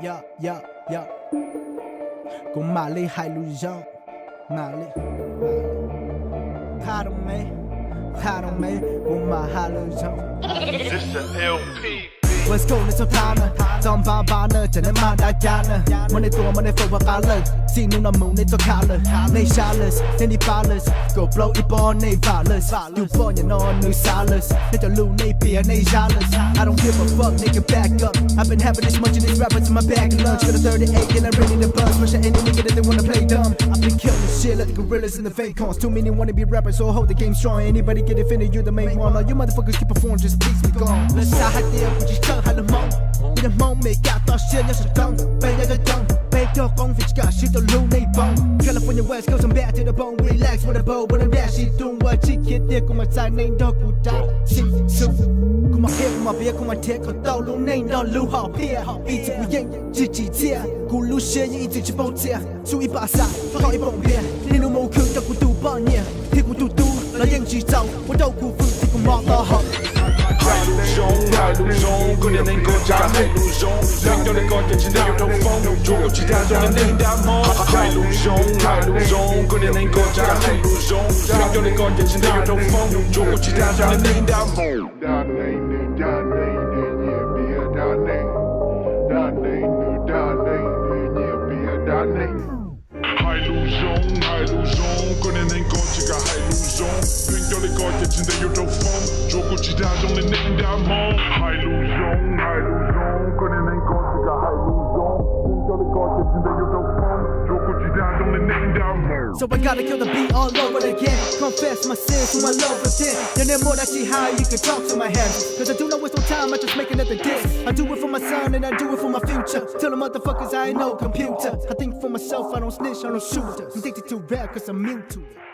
yeah. Cô mà lấy hai lũ dòng mà lấy khá đông mấy cô mà hai lũ dòng. This a LP. West Coast ในสถานะจอมบ้าบ้าเนอจะได้มาได้จานเนอมันในตัวมันในโฟล์ว่าเลยสีนุ่มน้ำมูในตัวขาเลยในชาเลสในดีฟ้าเลย go blow อีบอลในฟ้าเลยอยู่บอลอย่านอนในซาเลสในจะลูในเปียในชาเลส I don't give a fuck nigga back up I've been having this much of these rappers in my bag of lunch got a 38 and I'm ready to buzz push any nigga that they wanna play dumb I've been killing shit like the gorillas in the fake cons too many wanna be rappers so hold the game strong anybody get offended you the main one all you motherfuckers keep performing just please be gone let's say I deal with you还能梦，你的梦没感到现要是动，被那个动，被这风飞起个是都路内风。California West Coast I'm back to the bone, relax with a bow, when I'm dash it doing what you get there，กูมา在内都กู打心สุกูมาเฮกูมาเบียกูมาเทกู到路内都路好撇，一直不厌自己接，กู路线一直去爆接，数一把伞，好一蹦片，你路冇去到กูดู半年，ที่กูดูแล้วยังจีเจ้าว่าเดากูฝึกที่กูมองต่อหอบ。海陆中，过年能够加海陆中，领导的高点现在有头风，如果其他中的领导梦。海陆中，过年能够加海陆中，领导的高点现在有头风，如果其他中的领导梦。海陆中，过年能够加海陆中，领导的高点现在有头风，如果其他中的领导梦。海陆中，过年能够加海陆中，领导的高点现在有头风，如果其他中的领导梦。So I gotta kill the beat all over again Confess my sins to my love within Your name more that see how you can talk to my head Cause I do not waste no time, I just make another diss I do it for my son and I do it for my future Tell the motherfuckers I ain't no computer I think for myself, I don't snitch, I don't shoot I'm addicted to rap cause I'm immune to it